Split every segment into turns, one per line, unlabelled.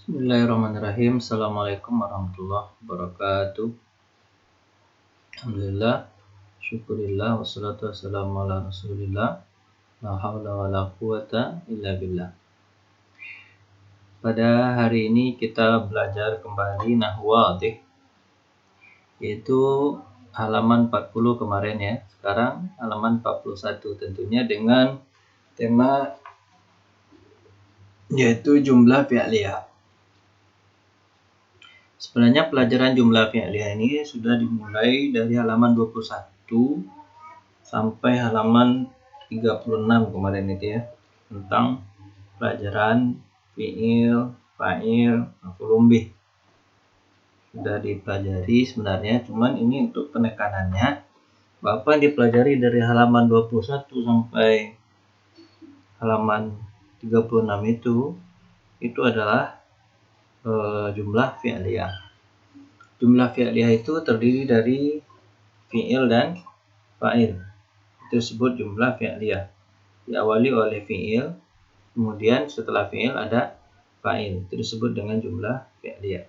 Bismillahirrahmanirrahim. Assalamualaikum warahmatullahi wabarakatuh. Alhamdulillah, syukurillah, wassalatu wassalamu ala rasulillah, la hawla wa la quwata illa billah. Pada hari ini kita belajar kembali nahwu wadih, yaitu halaman 40 kemarin ya. Sekarang halaman 41, tentunya dengan tema yaitu jumlah fi'liyah. Sebenarnya pelajaran jumlah fi'liyah ini sudah dimulai dari halaman 21 sampai halaman 36 kemarin itu ya, tentang pelajaran fi'il, fa'il, maf'ul bih. Sudah dipelajari sebenarnya, cuman ini untuk penekanannya bahwa yang dipelajari dari halaman 21 sampai halaman 36 itu adalah jumlah fi'liyah. Jumlah fi'liyah itu terdiri dari fi'il dan fa'il. Itu disebut jumlah fi'liyah. Diawali oleh fi'il, kemudian setelah fi'il ada fa'il. Itu disebut dengan jumlah fi'liyah.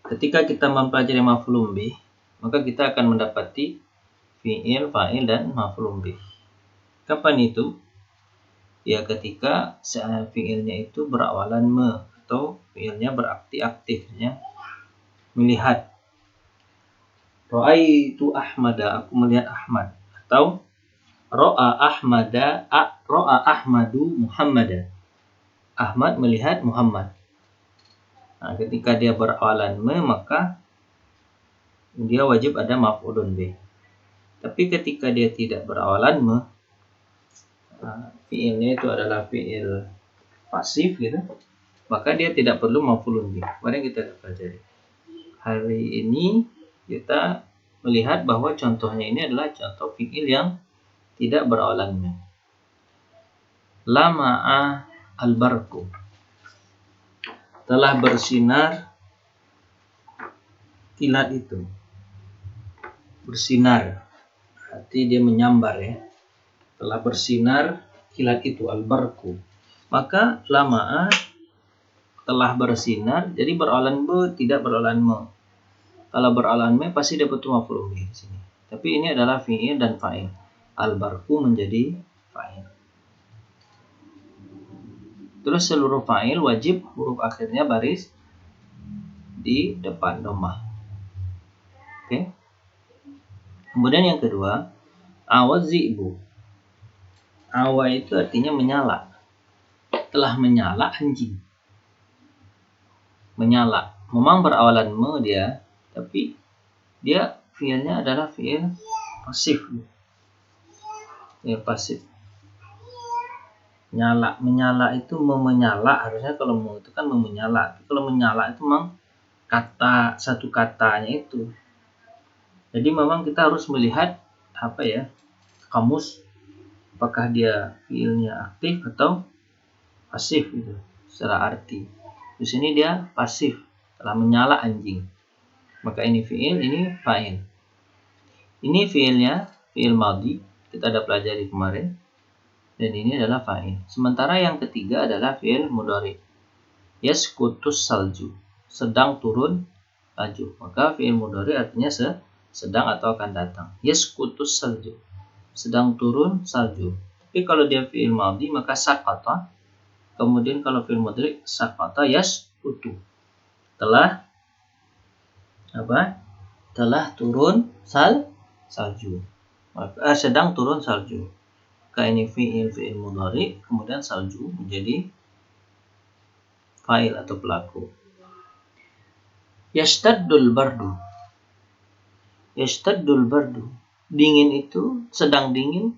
Ketika kita mempelajari maf'ul bih, maka kita akan mendapati fi'il, fa'il, dan maf'ul bih. Kapan itu? Ya ketika fi'ilnya itu berawalan me, atau fi'ilnya berarti aktifnya melihat. Ra'aitu Ahmada, aku melihat Ahmad. Atau Ra'a Ahmadu Muhammada, Ahmad melihat Muhammad. Nah, ketika dia berawalan me, maka dia wajib ada maf'ulun bih. Tapi ketika dia tidak berawalan me, fi'ilnya itu adalah fi'il pasif gitu, maka dia tidak perlu maf'ulun bih. Mari kita pelajari. Hari ini kita melihat bahwa contohnya ini adalah contoh fi'il yang tidak berawalan me. Lama'a al-barqu, telah bersinar kilat itu. Bersinar, berarti dia menyambar ya. Telah bersinar kilat itu, al-barqu. Maka lama'a telah bersinar, jadi berawalan be, tidak berawalan me. Kalau berawalan me pasti dapat maf'ul bih di sini. Tapi ini adalah fi'il dan fa'il. Al-barqu menjadi fa'il. Terus seluruh fa'il wajib huruf akhirnya baris di depan dhammah. Oke. Kemudian yang kedua, awazibu. Awa itu artinya menyala. Telah menyala anjing. Menyala. Memang berawalan me dia, tapi dia fi'ilnya adalah fi'il pasif. Ya, pasif. Nyala, menyala itu menyala, harusnya kalau mau itu kan menyala. Kalau menyala itu memang kata, satu katanya itu. Jadi memang kita harus melihat apa ya, kamus, apakah dia fiilnya aktif atau pasif gitu, secara arti. Di sini dia pasif, telah menyala anjing. Maka ini fiil, ini fa'il. Ini fiilnya, fiil madhi, kita ada pelajari kemarin. Dan ini adalah fa'il. Sementara yang ketiga adalah fi'il mudhari. Yasqutus salju, sedang turun salju. Maka fi'il mudhari artinya sedang atau akan datang. Yasqutus salju, sedang turun salju. Tapi kalau dia fi'il madhi maka saqata. Kemudian kalau fi'il mudhari saqata yasqutu. Telah apa? Telah turun salju. Maka sedang turun salju. Maka ini fi'il mudhari, kemudian salju menjadi fa'il atau pelaku. Yashtaddul bardu. Yashtaddul bardu. Dingin itu, sedang dingin,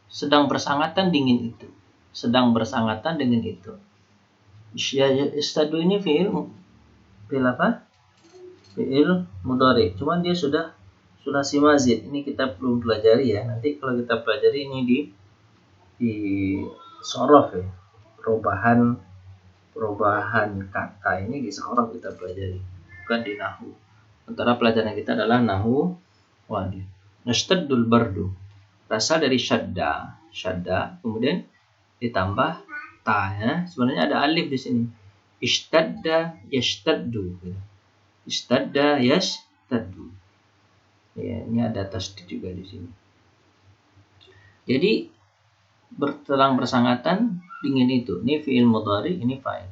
sedang bersangatan dingin itu. Sedang bersangatan dengan itu. Yashtaddu ini fi'il apa? Fi'il mudhari. Cuman dia sudah sulasi mazid. Ini kita belum pelajari ya. Nanti kalau kita pelajari ini di sorof ya, perubahan kata ini di sorof kita pelajari, bukan di nahwu. Antara pelajaran kita adalah nahwu wadih. Yashtaddul bardu berasal dari syadda, kemudian ditambah ta ya. Sebenarnya ada alif di sini. Ishtadda yashtaddu. Ishtadda yashtaddu. Ya, ini ada tasdid juga di sini. Jadi bertelang bersangatan dingin itu. Ini fi'il mudhari, ini fa'il.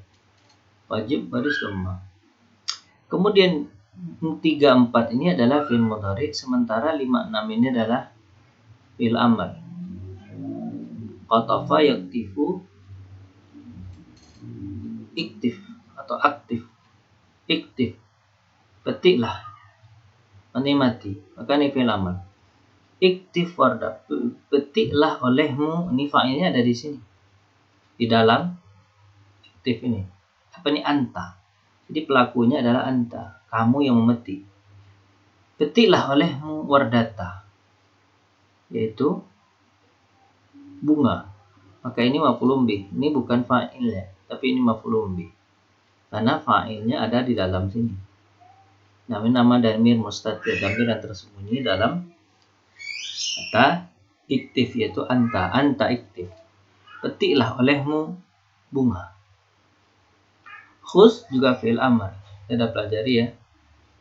Wajib baris dhamma. Kemudian 3, 4 ini adalah fi'il mudhari, sementara 5, 6 ini adalah fi'il amr. Qatafa yaktifu, iktif atau aktif. Iktif, petiklah, menikmati. Maka ini fi'il amr. Iktif warda, petiklah olehmu. Ini fa'ilnya ada di sini, di dalam iktif ini. Apa ini? Anta. Jadi pelakunya adalah anta, kamu yang memetik. Petiklah olehmu wardata, yaitu bunga. Maka ini maf'ulun bih. Ini bukan fa'ilnya, tapi ini maf'ulun bih. Karena fa'ilnya ada di dalam sini. Namanya nama damir mustatir, damir yang tersembunyi dalam kata iktif, yaitu anta. Anta iktif. Petiklah olehmu bunga. Khuz juga fi'il amr. Kita pelajari ya.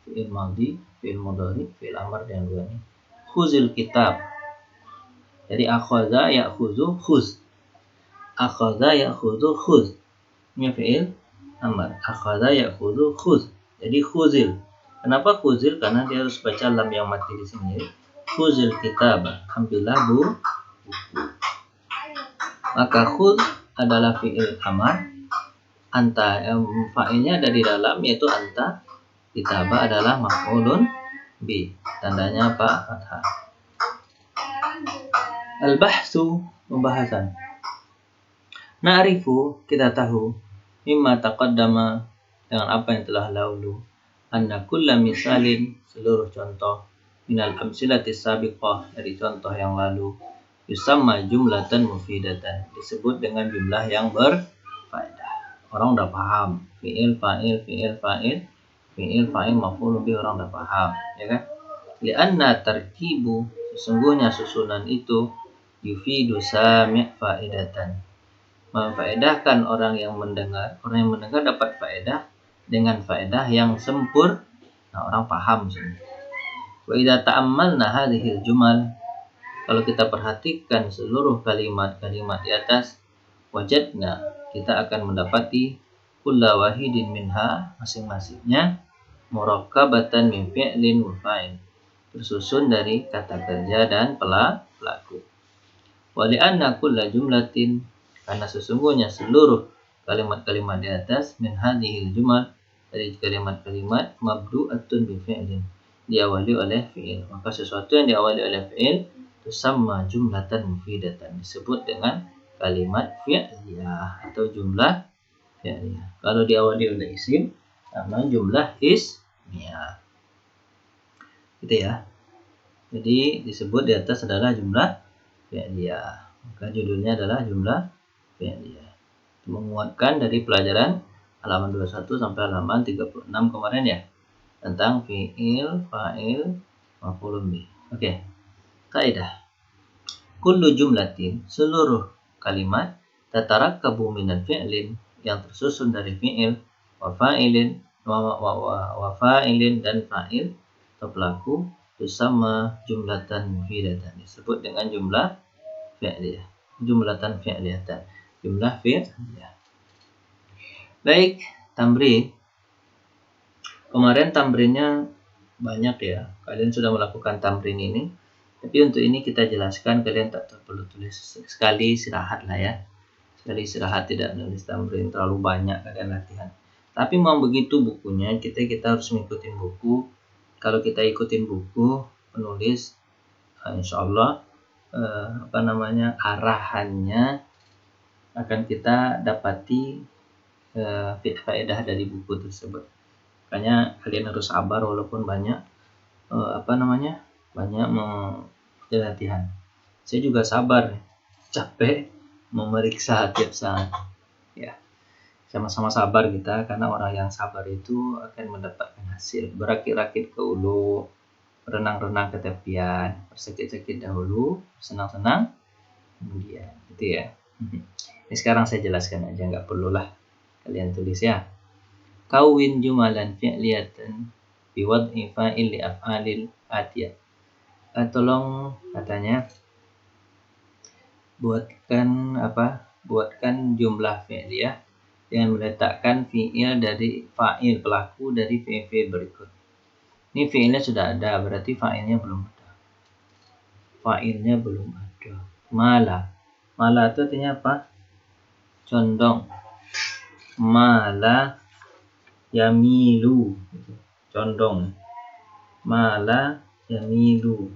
Fi'il madhi, fi'il mudhari, fi'il amr yang dua ini. Khuzil kitab. Jadi akhadha ya'khudhu khuz. Akhadha ya'khudhu khuz. Ini fi'il amr. Akhadha ya'khudhu khuz. Jadi khuzil. Kenapa khuzil? Karena dia harus baca lam yang mati di sini. Khuzil kitab. Ambillah buku. Maka khuz adalah fi'il amr. Anta, fa'ilnya ada di dalam, yaitu anta. Kitaba adalah maf'ulun bi. Tandanya apa? Fathah. Al-bahsu, pembahasan. Na'rifu, kita tahu, mimma taqaddama, dengan apa yang telah lalu, anna kulla misalin, seluruh contoh, minal amsilatis sabiqah, dari contoh yang lalu, yusamma jumlatan mufidatan, disebut dengan jumlah yang berfaedah. Orang udah paham fi'il fa'il fi'il fa'il fi'il fa'il maf'ul bih, orang udah paham, ya kan? Li'anna tarkibu, sesungguhnya susunan itu yufidu sami' faedatan, memfaedahkan orang yang mendengar. Orang yang mendengar dapat faedah dengan faedah yang sempurna. Nah, orang paham sini. Wa idza ta'ammalna hadhil jumal, kalau kita perhatikan seluruh kalimat-kalimat di atas, wajadna, kita akan mendapati kulla wahidin minha, masing-masingnya murakkabatan min fi'lin wa fa'il, tersusun dari kata kerja dan pelaku. Wa li'anna kulla jumlatin, karena sesungguhnya seluruh kalimat-kalimat di atas, min hadhil jumal, dari kalimat-kalimat, mabdu'atun bi fi'lin, diawali oleh fi'il. Maka sesuatu yang diawali oleh fi'il tusamma jumlatan mufidatan, disebut dengan kalimat fi'liyah atau jumlah fi'liyah. Kalau diawali oleh isim, namanya jumlah ismiyah. Gitu ya. Jadi disebut di atas adalah jumlah fi'liyah. Maka judulnya adalah jumlah fi'liyah. Menguatkan dari pelajaran halaman 21 sampai halaman 36 kemarin ya, tentang fi'il, fa'il, maf'ulun bih. Oke. Kaidah. Kullu jumlatin, seluruh kalimat, tatarakkabu minal fi'lin, yang tersusun dari fi'il, wa fa'ilin, wa fa'ilin, dan fa'il atau pelaku, tusamma jumlatan mufidatan, disebut dengan jumlah fi'liyah. Jumlatan fi'liyatan, jumlah fi'liyah. Baik, tamrin. Kemarin tamrinnya banyak ya. Kalian sudah melakukan tamrin ini. Tapi untuk ini kita jelaskan, kalian tak perlu tulis, sekali istirahat lah ya. Sekali istirahat, tidak nulis tamrin terlalu banyak kalian latihan. Tapi mau begitu bukunya, kita harus mengikuti buku. Kalau kita ikutin buku penulis, insya Allah arahannya akan kita dapati faedah dari buku tersebut. Makanya kalian harus sabar walaupun banyak banyak latihan. Saya juga sabar, capek memeriksa tiap saat. Ya, sama-sama sabar kita, karena orang yang sabar itu akan mendapatkan hasil. Berakit-rakit ke ulu, renang-renang ke tepian, bersakit-sakit dahulu, senang-senang kemudian, gitu ya. Ini sekarang saya jelaskan aja, nggak perlulah kalian tulis ya. Kawin jumalan fi'liyatan biwad'i fa'il li af'alil atiyah. Tolong katanya buatkan jumlah fi'liyah dengan meletakkan fi'il dari fa'il pelaku dari fi'il berikut. Ini fi'ilnya sudah ada, berarti fa'ilnya belum ada. Mala itu artinya apa? Condong. Mala yamilu, condong. Mala yamilu,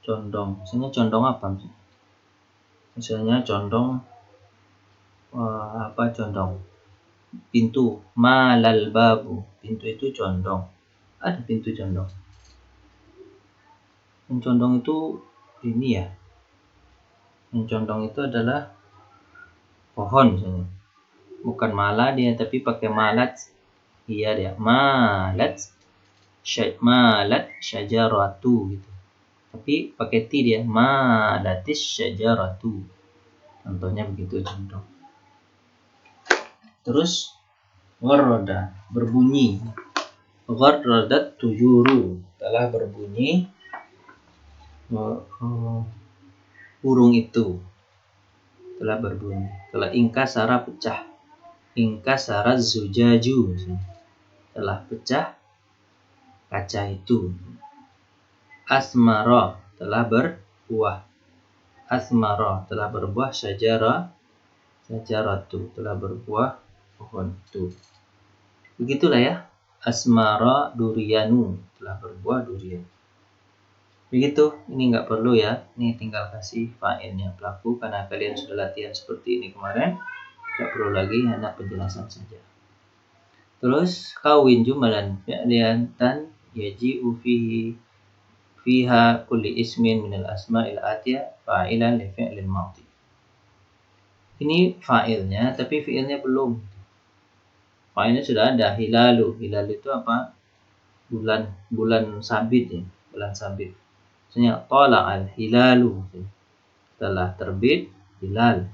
condong. Misalnya condong apa? Misalnya condong condong pintu. Malal babu, pintu itu condong. Ada pintu condong. Yang condong itu ini ya. Yang condong itu adalah pohon misalnya. Bukan mala dia, tapi pakai malat. Iya dia. Malat syajaratu gitu. Tapi pakai ti dia. Malatis syajaratu. Contohnya begitu condong. Terus gharrada, berbunyi. Gharradat tuyuru, telah berbunyi burung itu. Telah berbunyi. Telah ingkasara, pecah. Ingkasara zujaju, telah pecah kaca itu. Asmara, telah berbuah. Asmara, telah berbuah. Syajaratu, telah berbuah pohon itu. Begitulah ya. Asmara duriyanu, telah berbuah durian. Begitu, ini nggak perlu ya. Ini tinggal kasih fa'ilnya pelaku karena kalian sudah latihan seperti ini kemarin. Nggak perlu lagi, hanya penjelasan saja. Terus kawin jumalan fi'liyatan yaji'u fiha kulli ismin minal asma'il atiyah fa'ilan li fi'lil madhi. Ini fa'ilnya, tapi fi'ilnya belum. Fa'ilnya sudah ada, hilalu. Hilal itu apa? Bulan sabit ya, bulan sabit. Misalnya tala'al hilalu, telah terbit hilal.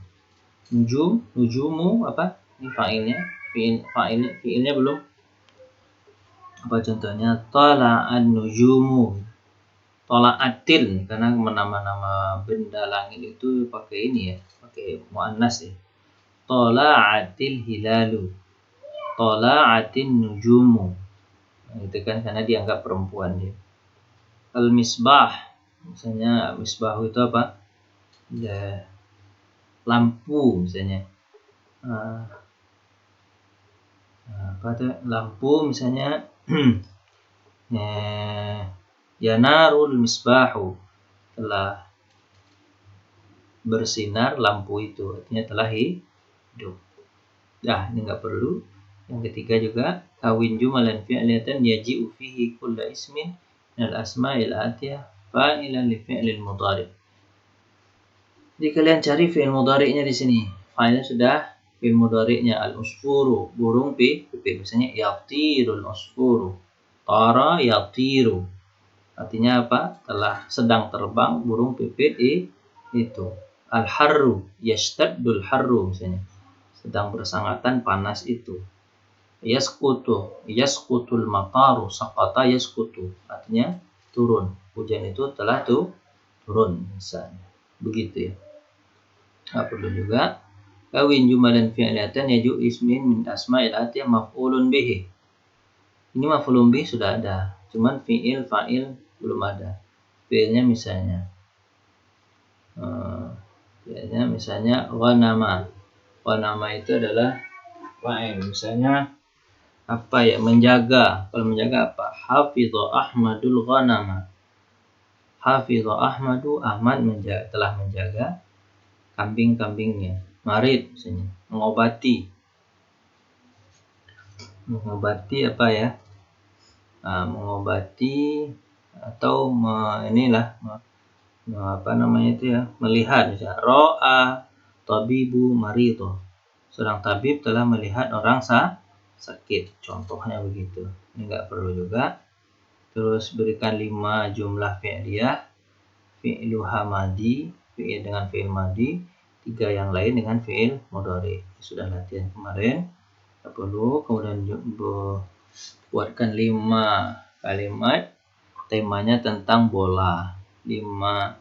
Nujumu apa? Ini fa'ilnya. Fi'ilnya belum. Apa contohnya? Tala'an nujumu. Tala'atil, karena nama-nama benda langit itu pakai ini ya, pakai muannas ya. Tala'atil hilalu. Tala'atin nujumu. Nah, itu kan karena dianggap perempuan dia. Al-misbah, misalnya misbah itu apa? Ya, lampu misalnya. Lampu misalnya yanarul misbahu, telah bersinar lampu itu, artinya telah hidup. Nah, ini nggak perlu. Yang ketiga juga kawin jumalan fi'liyatan yaji'u fihi kulla ismin minal asma'il atiyah fa'ilan li fi'lil mudhari'. Jadi kalian cari fi'il mudhari'nya di sini. Fa'ilnya sudah, fi'il mudhari'nya al-usfuru, burung pipit. Misalnya yatirul usfuru. Tara yatiru. Artinya apa? Telah sedang terbang burung pipit itu. Al-harru yashtaddul harru misalnya. Sedang bersangatan panas itu. Yaskutul mataru saqata yaskutu, artinya turun. Hujan itu telah turun misalnya. Begitu ya. Nggak perlu juga kawin jumalan fi'liyatan yaju ismin min asma'il atiyah maf'ulun bihi. Ini maf'ulun bihi sudah ada, cuman fa'il belum ada. Fi'ilnya misalnya ghanama. Ghanama itu adalah fa'il. Misalnya apa ya, menjaga. Kalau menjaga apa? Hafidha Ahmadul ghanama. Hafidha Ahmadu, Ahmad telah menjaga kambing-kambingnya. Marid misalnya, mengobati apa ya? Mengobati atau melihat misalnya ro'a tabibu marido. Seorang tabib telah melihat orang sakit, contohnya begitu. Ini nggak perlu juga. Terus berikan 5 jumlah fi'liyah. Fi'luha madi, fi'il dengan fi'il madi, 3 yang lain dengan fi'il mudhari. Sudah latihan kemarin. 40. Kemudian buatkan 5 kalimat temanya tentang bola, 5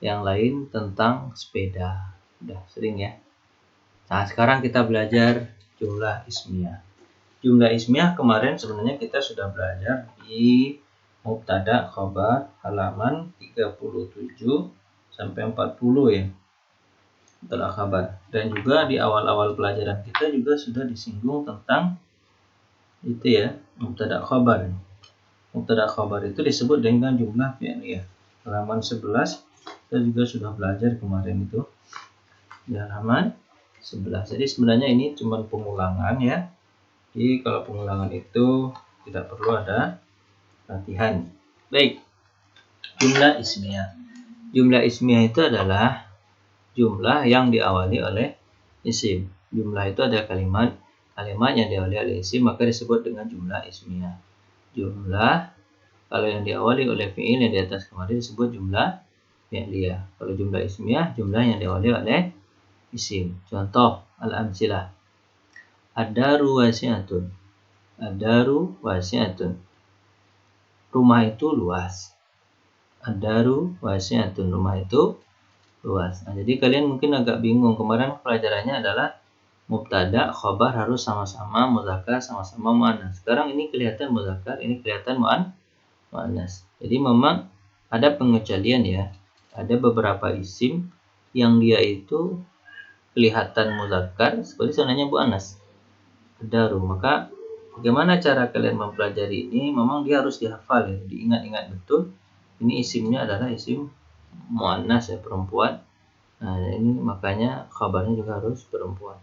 yang lain tentang sepeda. Udah sering ya. Nah, sekarang kita belajar jumlah ismiyah. Jumlah ismiyah kemarin sebenarnya kita sudah belajar di mubtada khabar halaman 37 sampai 40 ya. Mubtada khabar. Dan juga di awal-awal pelajaran kita juga sudah disinggung tentang itu ya, mubtada khabar. Mubtada khabar itu disebut dengan jumlah fi'liyah. Halaman 11 kita juga sudah belajar kemarin itu di halaman 11. Jadi sebenarnya ini cuma pengulangan ya. Jadi kalau pengulangan itu tidak perlu ada latihan. Baik. Jumlah ismiyah. Jumlah ismiyah itu adalah jumlah yang diawali oleh isim. Jumlah itu ada kalimat yang diawali oleh isim maka disebut dengan jumlah ismiyah. Jumlah kalau yang diawali oleh fi'il yang di atas kemarin disebut jumlah fi'liyah. Kalau jumlah ismiyah, jumlah yang diawali oleh isim. Contoh al-amsilah. Ad-daru wasi'atun. Ad-daru wasi'atun. Rumah itu luas. Ad-daru wasi'atun. Rumah itu luas. Nah, jadi kalian mungkin agak bingung. Kemarin pelajarannya adalah mubtada, khabar harus sama-sama mudzakkar, sama-sama muannas. Sekarang ini kelihatan mudzakkar, ini kelihatan muannas. Jadi memang ada pengecualian ya. Ada beberapa isim yang dia itu kelihatan mudzakkar seperti sebenarnya muannas. Daru. Maka bagaimana cara kalian mempelajari ini? Memang dia harus dihafal ya, diingat-ingat betul. Ini isimnya adalah isim muannas ya, perempuan. Nah, ini makanya khabarnya juga harus perempuan.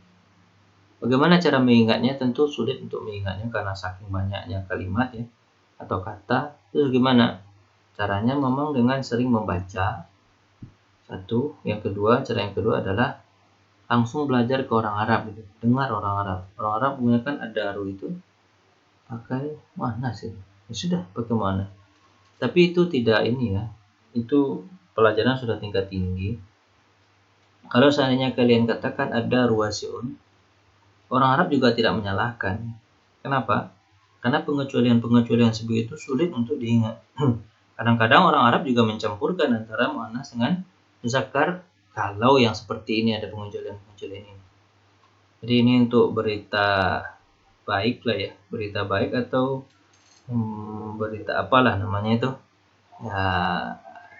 Bagaimana cara mengingatnya? Tentu sulit untuk mengingatnya karena saking banyaknya kalimat ya atau kata. Terus gimana? Caranya memang dengan sering membaca. Satu, cara yang kedua adalah langsung belajar ke orang Arab gitu. Dengar orang Arab. Orang Arab menggunakan ad-daru itu pakai muannas ya. Ya sudah pakai muannas. Tapi itu tidak ini ya. Itu pelajaran sudah tingkat tinggi. Kalau seandainya kalian katakan ada ruwasiun, orang Arab juga tidak menyalahkan. Kenapa? Karena pengecualian sebegitu sulit untuk diingat. Kadang-kadang orang Arab juga mencampurkan antara muannas dengan muzakkar kalau yang seperti ini ada pengecualian ini. Jadi ini untuk berita baik lah ya, berita baik atau berita apalah namanya itu. Ya,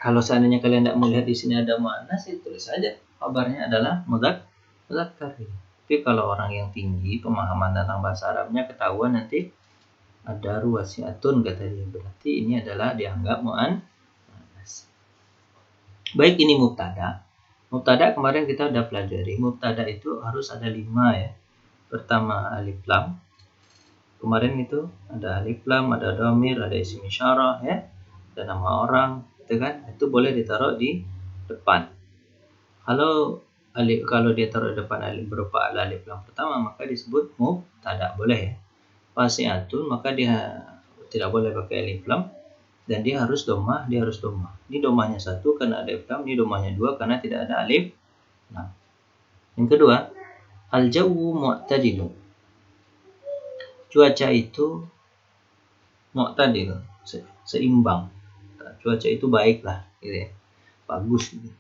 kalau seandainya kalian tidak melihat di sini ada muannas, tulis saja kabarnya adalah mudzakkar. Tapi kalau orang yang tinggi pemahaman tentang bahasa Arabnya ketahuan nanti ada ruwasiatun kata dia, berarti ini adalah dianggap muannas. Baik, ini mubtada. Mubtada kemarin kita udah pelajari. Mubtada itu harus ada 5 ya. Pertama alif lam. Kemarin itu ada alif lam, ada dhamir, ada isim isyarah ya. Ada nama orang, gitu kan? Itu boleh ditaruh di depan. Kalau dia taruh di depan alif berupa alif lam pertama maka disebut mubtada, boleh ya. Wasi'atun maka dia tidak boleh pakai alif lam dan dia harus dhammah. Ini dhammahnya 1 karena ada alif lam, ini dhammahnya 2 karena tidak ada alif lam. Yang kedua, al-jawu mu'tadilun. Cuaca itu mu'tadil, seimbang. Cuaca itu baiklah, gitu ya. Bagus gitu.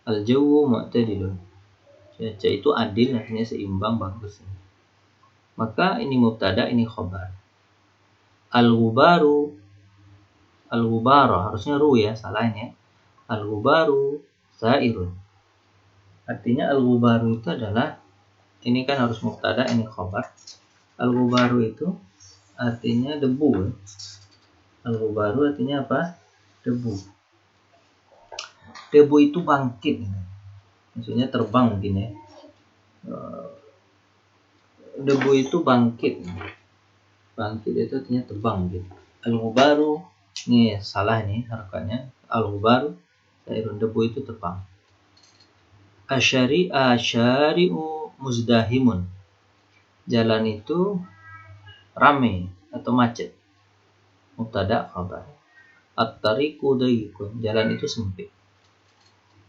Al-jawu mu'tadilun. Cuaca itu adil, artinya seimbang, bagus. Maka ini mubtada, ini khabar. Al-ghubaru harusnya ru ya, salah ini ya. Al-ghubaru sairun. Artinya al-ghubaru itu adalah, ini kan harus mubtada, ini khabar. Al-ghubaru itu artinya debu. Al-ghubaru artinya apa? Debu. Debu itu bangkit. Maksudnya terbang mungkin ya. Debu itu bangkit. Bangkit itu artinya terbang gitu. Al-ghubaru, ini salah nih harakatnya. Al-ghubaru sairun, debu itu terbang. Asyari'u muzdahimun. Jalan itu ramai atau macet. Mubtada khabar. At-tariqu dayiqun. Jalan itu sempit.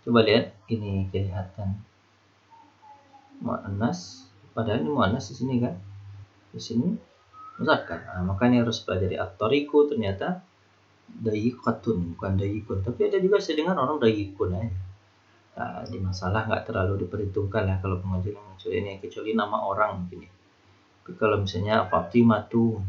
Coba lihat, ini kelihatan muannas. Padahal ini muannas di sini kan. Di sini muzakkar. Makanya harus pelajari at-tariqu ternyata dayiqatun, bukan dayikun. Tapi ada juga saya dengar orang dayikun aja. Di masalah nggak terlalu diperhitungkan lah kalau pengajian muncul ini, kecuali nama orang mungkin. Tapi kalau misalnya Fatimatu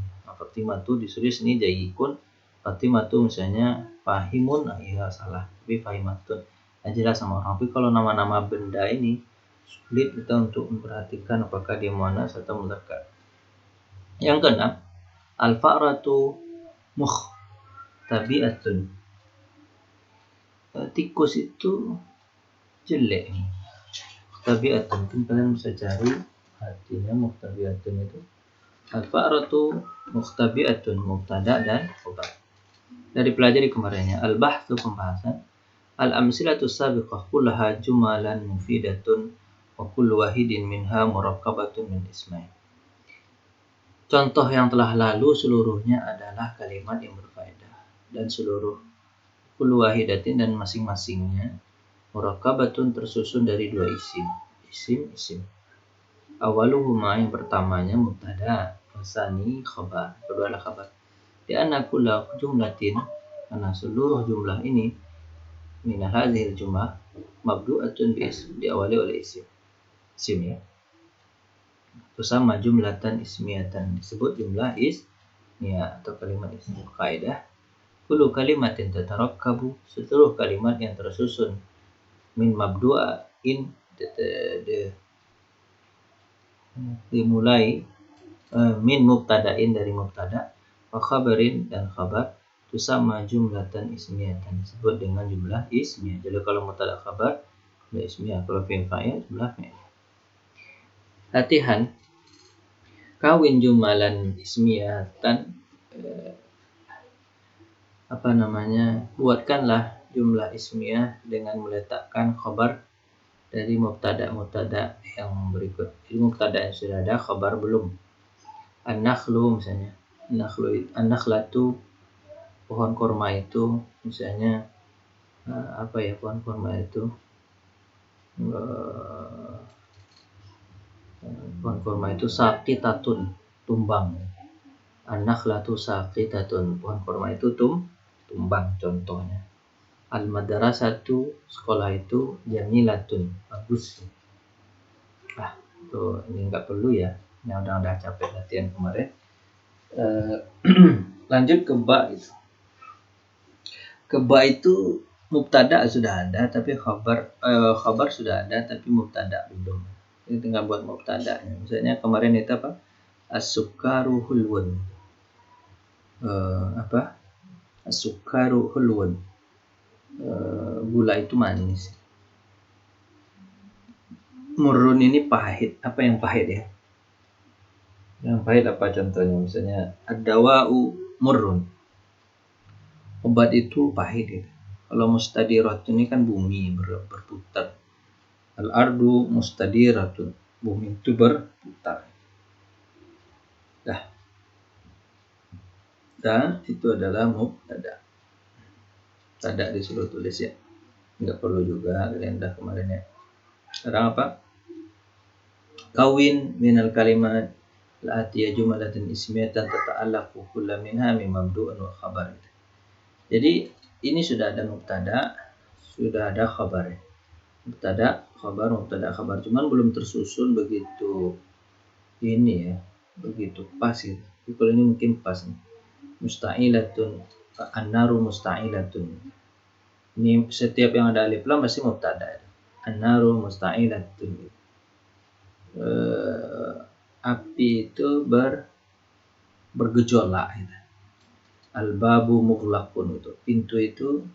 disuruh sini dayikun, Fatimatu misalnya fahimun, ya salah. Tapi fahimatun jelas sama orang. Tapi kalau nama-nama benda ini sulit kita untuk memperhatikan apakah dia muannas atau mudzakkar. Yang keenam, al-fa'ratu mukhtabi'atun. Tikus itu jelek nih. Mukhtabi'atun, mungkin kalian bisa cari artinya mukhtabi'atun itu. Al-fa'ratu mukhtabi'atun, mubtada dan khabar. Dari pelajari kemarinnya, al-bahthu pembahasan. Al-amsilatu sabiqah kullaha jumalan mufidatun wa kullu wahidin minha murakkabatun min ismain. Contoh yang telah lalu seluruhnya adalah kalimat yang berfaedah, dan seluruh kullu wahidatin dan masing-masingnya murakkabatun tersusun dari dua isim. Awaluhuma yang pertamanya mubtada, wasani khabar, kedua adalah khabar. Di anna kulla jumlatin, karena seluruh jumlah ini minal hadhil jumlah mabdu'atun bi ism, diawali oleh isim ya. Bersama jumlatan ismiyatan, disebut jumlah ismiyah atau kalimat ismi. Kaidah kullu kalimatin tatarakkabu, seluruh kalimat yang tersusun min mabdu'in, dimulai min mubtada'in, dari mubtada, wa khabarin, dan khabar, tusama jumlatan ismiyatan, disebut dengan jumlah ismiyah. Jadi kalau mubtada khabar jumlah ismiyah, kalau fi'il fa'il jumlah fi'il. Latihan, kawin jumalan ismiyatan, buatkanlah jumlah ismiyah dengan meletakkan khabar dari mubtada yang berikut. Jadi mubtada yang sudah ada, khabar belum. An-nakhlu misalnya, an-nakhlatu, pohon kurma itu, misalnya pohon kurma itu, pohon kurma itu saqitatun, tumbang. An-nakhlatu saqitatun, pohon kurma itu tumbang contohnya. Al-madrasatu, sekolah itu jamilatun, bagus. Tuh, ini nggak perlu ya, ini udah capek latihan kemarin. Lanjut ke ba itu. Ke ba itu mubtada sudah ada tapi khabar sudah ada tapi mubtada belum. Ini tinggal buat mubtadanya. Misalnya kemarin itu apa? As-sukaru hulwun. As-sukaru hulwun. Gula itu manis. Murrun ini pahit. Apa yang pahit ya? Yang pahit apa contohnya? Misalnya ad-dawa'u murrun. Obat itu pahit gitu. Kalau mustadiratun ini kan bumi berputar. Al-ardu mustadiratun, bumi itu berputar. Dan itu adalah mubtada. Tada disuruh tulis ya. Enggak perlu juga, kalian dah kemarin ya. Sekarang apa? Kawin minal kalimat la-atiyah jumlatan ismiyatan tata'allaqu kullu minha min mabdu'un wa khabar. Jadi ini sudah ada mubtada, sudah ada khabar. Mubtada, khabar, cuman belum tersusun begitu ini ya, begitu pas gitu. Tapi kalau ini mungkin pas nih. Musta'ilatun, an-naru musta'ilatun. Ini setiap yang ada alif lam masih mubtada. An-naru musta'ilatun. Api itu bergejolak gitu. Al-babu mughlaqun, itu pintu itu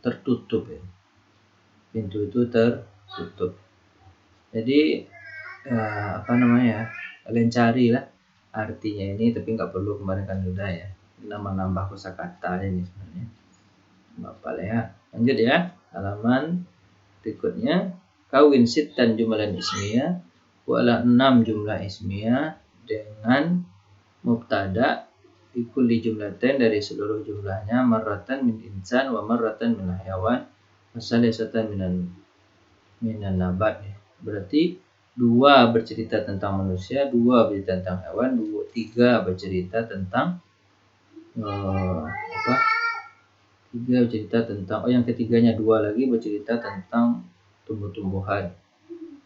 tertutup ya. Pintu itu tertutup. Jadi kalian carilah artinya ini, tapi nggak perlu kemarin kan udah ya. Nambah kosakata ini sebenarnya. Bapak ya. Lanjut ya. Halaman berikutnya. Kawin sittan jumlah ismiyah. Wala 6 jumlah ismiyah dengan mubtada ikuli jumlatain, dari seluruh jumlahnya, marratan min insan wa marratan min hayawan, asalisatan minan nabat ya. Berarti 2 bercerita tentang manusia, 2 bercerita tentang hewan, 3 bercerita tentang 3 bercerita tentang yang ketiganya 2 lagi bercerita tentang tumbuh-tumbuhan.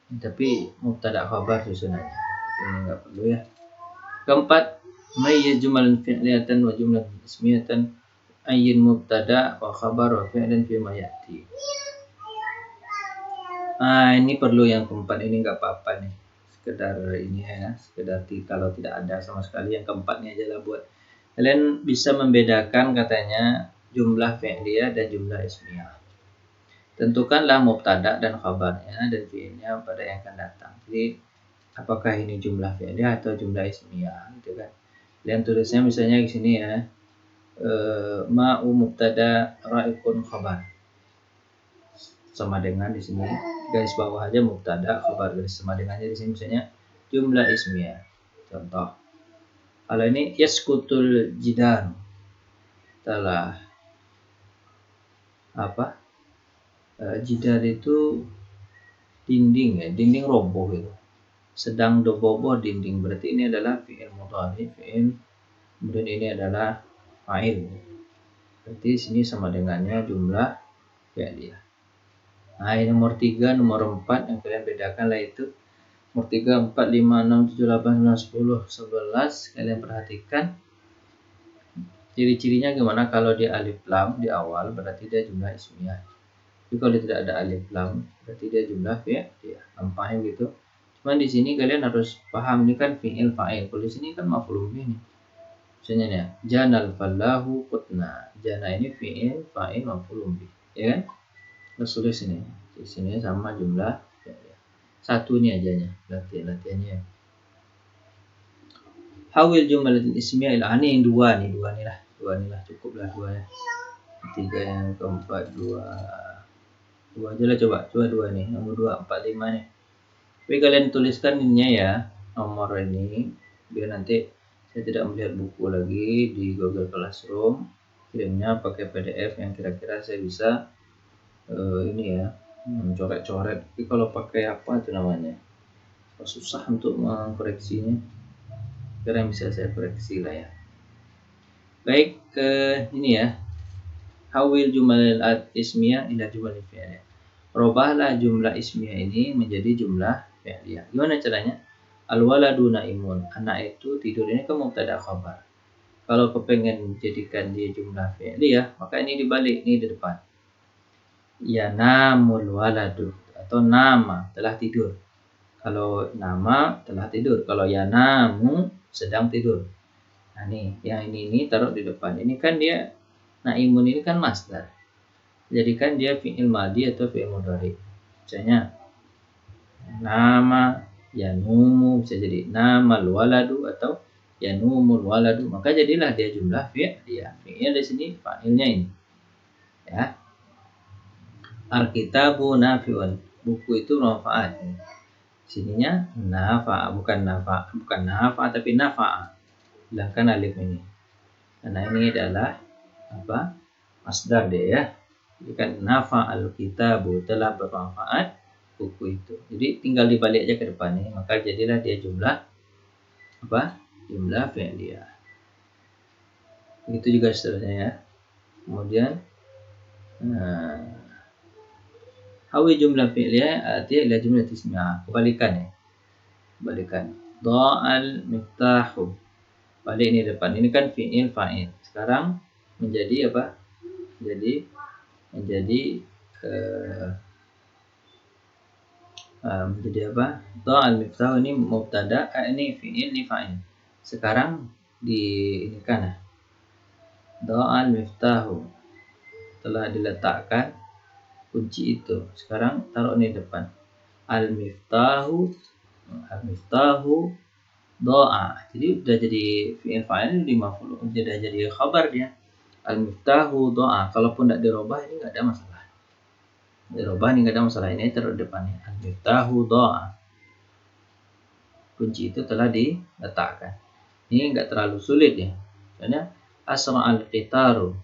Tapi mubtada khabar susunannya. Ini enggak perlu ya. Keempat, mayyiz jumalan fi'liyatan wa jumlatan ismiyatan ayyin mubtada wa khabar wa fi'lan fi ma ya'ti. Ini perlu yang keempat, ini nggak apa-apa nih, sekedar ini ya, sekedar kalau tidak ada sama sekali yang keempatnya aja lah buat kalian bisa membedakan katanya jumlah fi'liyah dan jumlah ismiyah. Tentukanlah mubtada dan khabarnya dan fi'ilnya pada yang akan datang. Jadi apakah ini jumlah fi'liyah atau jumlah ismiyah gitu kan. Kalian tulisnya misalnya di sini ya, ma'u mubtada ra'ikun khabar. Sama dengan di sini garis bawah aja mubtada khabar, garis sama dengannya di sini misalnya jumlah ismiyah. Contoh, kalau ini yaskutul jidar, telah jidar itu dinding ya, dinding roboh itu. Sedang doboh dinding, berarti ini adalah fi'il mudhari, fi'il, kemudian ini adalah fa'il. Berarti sini sama dengannya jumlah fi'liyah. Ini nomor 3, nomor 4 yang kalian bedakan lah itu. Nomor 3, 4, 5, 6, 7, 8, 9, 10, 11. Kalian perhatikan ciri-cirinya gimana. Kalau dia alif lam di awal berarti dia jumlah ismiyah. Jadi kalau tidak ada alif lam berarti dia jumlah fi'liyah. Gampangnya gitu. Cuman di sini kalian harus paham, ini kan fi'il fa'il. Kalau di sini kan maf'ul bih nih. Misalnya nih, janal fallahu qutna. Jana ini fi'il fa'il maf'ul bih, ya kan? Terus tulis ini, di sini sama jumlah satu ini aja nya, latihannya. Hawil jumlatil ismiyah ila ini dua nih lah, cukup lah 2 ya. 3 yang keempat 2 aja lah, coba 2 nih, nomor 2, 4, 5 nih. Tapi kalian tuliskan ininya ya, nomor ini, biar nanti saya tidak melihat buku lagi di Google Classroom. Kirimnya pakai PDF yang kira-kira saya bisa ini ya, coret-coret. Tapi kalau pakai apa itu namanya, susah untuk mengkoreksinya. Sekarang bisa saya koreksi lah ya. Baik, ke ini ya, hawil jumlah ismiyah ila jumlah fi'liyah. Robahlah jumlah ismiyah ini menjadi jumlah fi'liyah. Gimana caranya? Al-waladu naimun, anak itu tidur, ini kan mubtada khabar. Kalau kepengen jadikan dia jumlah fi'liyah, maka ini dibalik, ini di depan. Ya namul waladu, atau nama telah tidur. Kalau nama telah tidur, kalau ya namu sedang tidur. Nah nih, yang ini taruh di depan. Ini kan dia naimun, ini kan masdar. Jadikan dia fi'il madhi atau fi'il mudhari. Misalnya nama yanumu bisa jadi namal waladu atau yanumul waladu, maka jadilah dia jumlah fi'liyah. Fi'il di sini fa'ilnya ini. Ya. Al-kitabu nafi'un, buku itu manfaat. Sininya nafa, bukan nafa tapi nafa. Hilangkan alif ini. Karena ini adalah masdar dia ya. Jadi kan nafa al-kitabu, telah bermanfaat buku itu. Jadi tinggal dibalik aja ke depannya, maka jadilah dia jumlah jumlah fi'liyah. Begitu juga seterusnya ya. Kemudian hawi jumlah fi'liyah artinya ila jumlah ismiyah. Kebalikan ya. Kebalikan. Dha'al miftahu. Balik ini depan. Ini kan fi'il fa'il. Sekarang menjadi apa? Menjadi apa? Dha'al miftahu ini mubtada, ini fi'il, ini fa'il. Sekarang ini kan Dha'al miftahu, telah diletakkan kunci itu. Sekarang taruh ini depan. Al-miftahu doa. Jadi udah jadi fi'il fa'il di maf'ul, udah jadi khabar dia. Al-miftahu doa. Kalaupun tidak dirubah ini enggak ada masalah. Dirubah ini enggak ada masalah. Ini taruh depannya. Al-miftahu doa. Kunci itu telah diletakkan. Ini enggak terlalu sulit ya. Soalnya asra al-qitaru,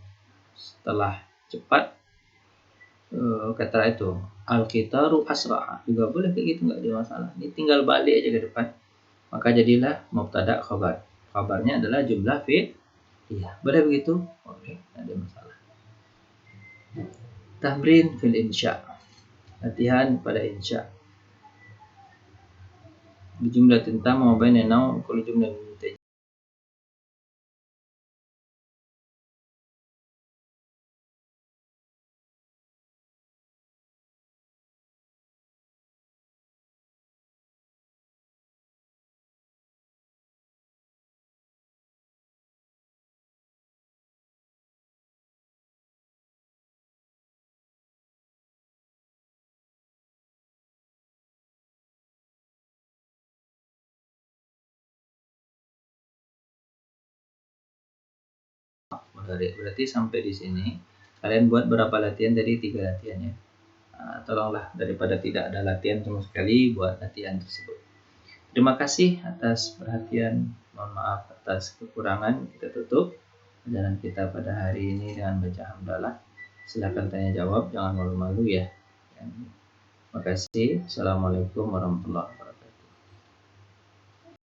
setelah cepat kata itu Al-qitaru asra'a, juga boleh kayak gitu, nggak ada masalah. Ini tinggal balik aja ke depan, maka jadilah mubtada khabar. Khabarnya adalah jumlah fi'liyah. Boleh begitu? Boleh, nggak ada masalah. Tamrin fil insya, latihan pada insya. Jumlah tentang ma baina naw kullu jumlah muntaj. Berarti sampai di sini kalian buat berapa latihan tadi? 3 latihan ya. Tolonglah, daripada tidak ada latihan sama sekali, buat latihan tersebut. Terima kasih atas perhatian. Mohon maaf atas kekurangan. Kita tutup pelajaran kita pada hari ini dengan baca hamdalah. Silakan tanya jawab, jangan malu-malu ya. Terima kasih. Assalamualaikum warahmatullahi wabarakatuh.